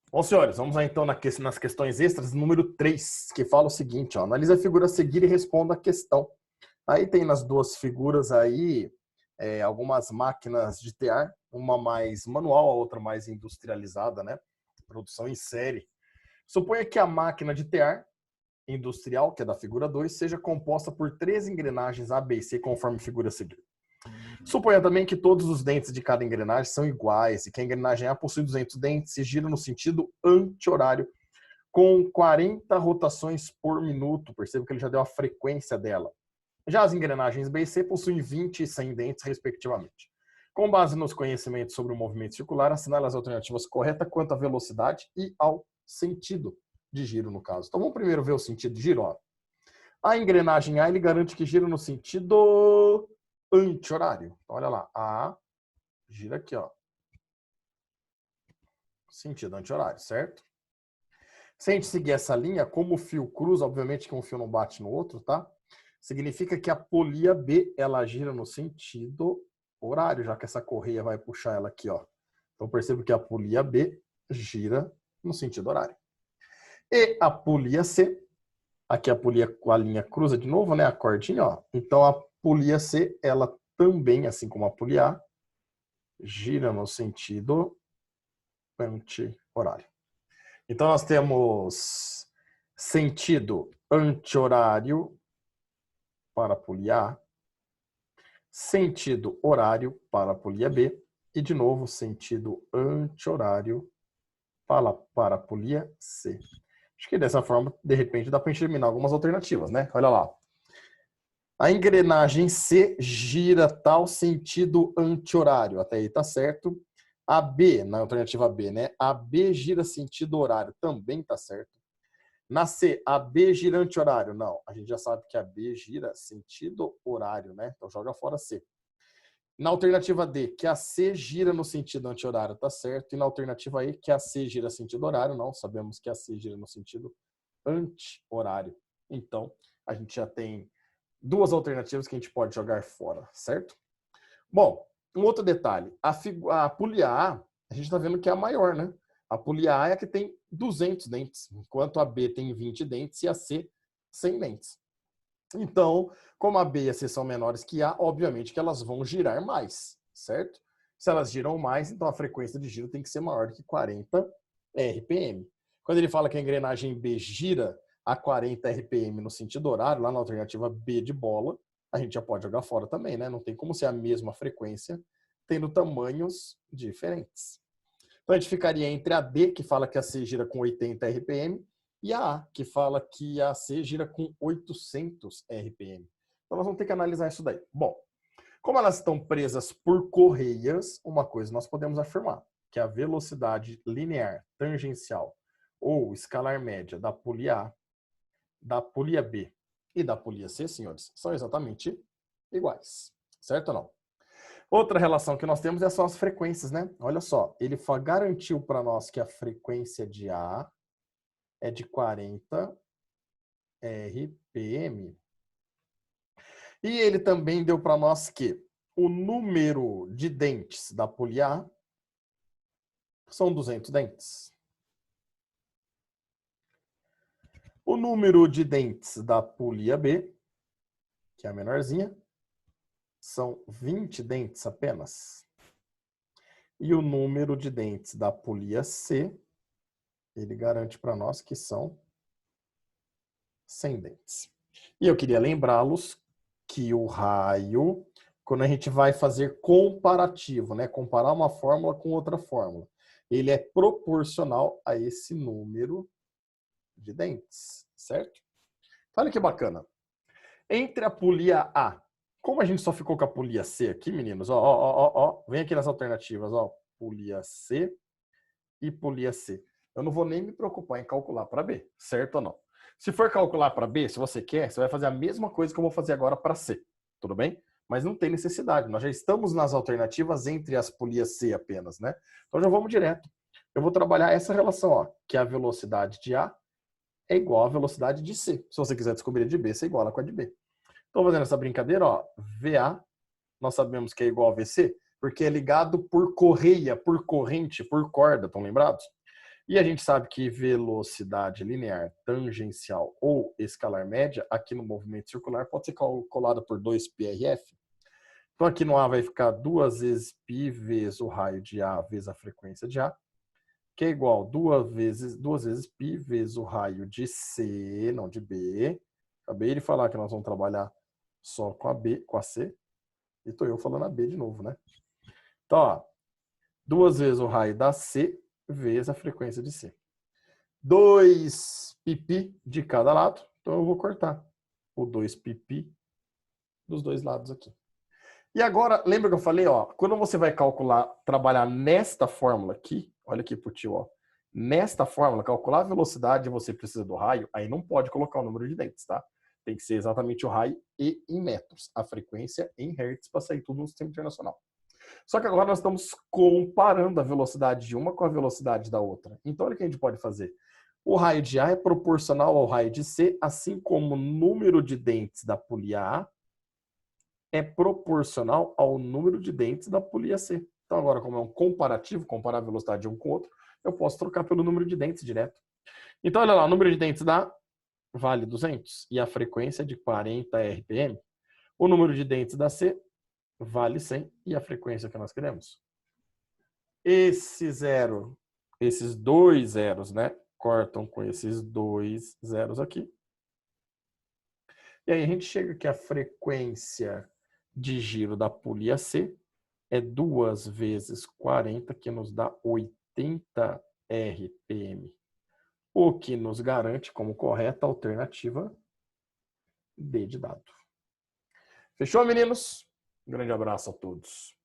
Bom, senhores, vamos lá então nas questões extras, número 3, que fala o seguinte, ó, analise a figura a seguir e responda a questão. Aí tem nas duas figuras aí algumas máquinas de tear, uma mais manual, a outra mais industrializada, né? Produção em série. Suponha que a máquina de tear industrial, que é da figura 2, seja composta por 3 engrenagens A, B e C, conforme a figura a seguir. Suponha também que todos os dentes de cada engrenagem são iguais e que a engrenagem A possui 200 dentes e gira no sentido anti-horário com 40 rotações por minuto. Perceba que ele já deu a frequência dela. Já as engrenagens B e C possuem 20 e 100 dentes, respectivamente. Com base nos conhecimentos sobre o movimento circular, assinale as alternativas corretas quanto à velocidade e ao sentido de giro, no caso. Então vamos primeiro ver o sentido de giro. Ó. A engrenagem A ele garante que gira no sentido anti-horário. Então, olha lá, A gira aqui, ó. Sentido anti-horário, certo? Se a gente seguir essa linha, como o fio cruza, obviamente que um fio não bate no outro, tá? Significa que a polia B, ela gira no sentido horário, já que essa correia vai puxar ela aqui, ó. Então, percebo que a polia B gira no sentido horário. E a polia C, aqui a linha cruza de novo, né? A cordinha, ó. Então, a polia C, ela também, assim como a polia A, gira no sentido anti-horário. Então, nós temos sentido anti-horário para a polia A, sentido horário para a polia B e, de novo, sentido anti-horário para a polia C. Acho que dessa forma, de repente, dá para eliminar algumas alternativas, né? Olha lá. A engrenagem C gira tal sentido anti-horário. Até aí tá certo. A B, na alternativa B, né? A B gira sentido horário. Também tá certo. Na C, a B gira anti-horário. Não, a gente já sabe que a B gira sentido horário, né? Então joga fora C. Na alternativa D, que a C gira no sentido anti-horário, tá certo. E na alternativa E, que a C gira sentido horário, não. Sabemos que a C gira no sentido anti-horário. Então, a gente já tem duas alternativas que a gente pode jogar fora, certo? Bom, um outro detalhe. A polia A, a gente está vendo que é a maior, né? A polia A é a que tem 200 dentes, enquanto a B tem 20 dentes e a C 100 dentes. Então, como a B e a C são menores que A, obviamente que elas vão girar mais, certo? Se elas giram mais, então a frequência de giro tem que ser maior que 40 RPM. Quando ele fala que a engrenagem B gira a 40 RPM no sentido horário, lá na alternativa B de bola, a gente já pode jogar fora também, né? Não tem como ser a mesma frequência, tendo tamanhos diferentes. Então a gente ficaria entre a D, que fala que a C gira com 80 RPM, e a A, que fala que a C gira com 800 RPM. Então nós vamos ter que analisar isso daí. Bom, como elas estão presas por correias, uma coisa nós podemos afirmar, que a velocidade linear, tangencial ou escalar média da polia A, da polia B e da polia C, senhores, são exatamente iguais. Certo ou não? Outra relação que nós temos são as frequências, né? Olha só, ele garantiu para nós que a frequência de A é de 40 RPM. E ele também deu para nós que o número de dentes da polia A são 200 dentes. O número de dentes da polia B, que é a menorzinha, são 20 dentes apenas. E o número de dentes da polia C, ele garante para nós que são 100 dentes. E eu queria lembrá-los que o raio, quando a gente vai fazer comparativo, né, comparar uma fórmula com outra fórmula, ele é proporcional a esse número de dentes, certo? Olha que bacana. Entre a polia A, como a gente só ficou com a polia C aqui, meninos, vem aqui nas alternativas, ó, polia C e polia C. Eu não vou nem me preocupar em calcular para B, certo ou não? Se for calcular para B, se você quer, você vai fazer a mesma coisa que eu vou fazer agora para C, tudo bem? Mas não tem necessidade, nós já estamos nas alternativas entre as polias C apenas, né? Então já vamos direto. Eu vou trabalhar essa relação, ó, que a velocidade de A é igual à velocidade de C. Se você quiser descobrir a de B, você iguala com a de B. Estou fazendo essa brincadeira, ó, VA, nós sabemos que é igual a VC, porque é ligado por correia, por corrente, por corda, estão lembrados? E a gente sabe que velocidade linear, tangencial ou escalar média, aqui no movimento circular, pode ser calculada por 2πrf. Então, aqui no A vai ficar 2 vezes π vezes o raio de A vezes a frequência de A, que é igual a 2 vezes π vezes o raio de C, não de B. Acabei de falar que nós vamos trabalhar só com a B, com a C. E estou eu falando a B de novo, né? Então, ó, 2 vezes o raio da C vezes a frequência de C. 2 pp de cada lado, então eu vou cortar o 2 pp dos dois lados aqui. E agora, lembra que eu falei, ó, quando você vai calcular, trabalhar nesta fórmula aqui, olha aqui pro tio, ó, nesta fórmula, calcular a velocidade, você precisa do raio, aí não pode colocar o número de dentes, tá? Tem que ser exatamente o raio e em metros, a frequência em hertz para sair tudo no sistema internacional. Só que agora nós estamos comparando a velocidade de uma com a velocidade da outra. Então, olha o que a gente pode fazer. O raio de A é proporcional ao raio de C, assim como o número de dentes da polia A é proporcional ao número de dentes da polia C. Então, agora, como é um comparativo, comparar a velocidade de um com o outro, eu posso trocar pelo número de dentes direto. Então, olha lá, o número de dentes da vale 200 e a frequência é de 40 RPM. O número de dentes da C vale 100 e a frequência que nós queremos. Esses dois zeros, né, cortam com esses dois zeros aqui. E aí a gente chega que a frequência de giro da polia C é 2 vezes 40, que nos dá 80 RPM. O que nos garante como correta a alternativa D de dado. Fechou, meninos? Um grande abraço a todos.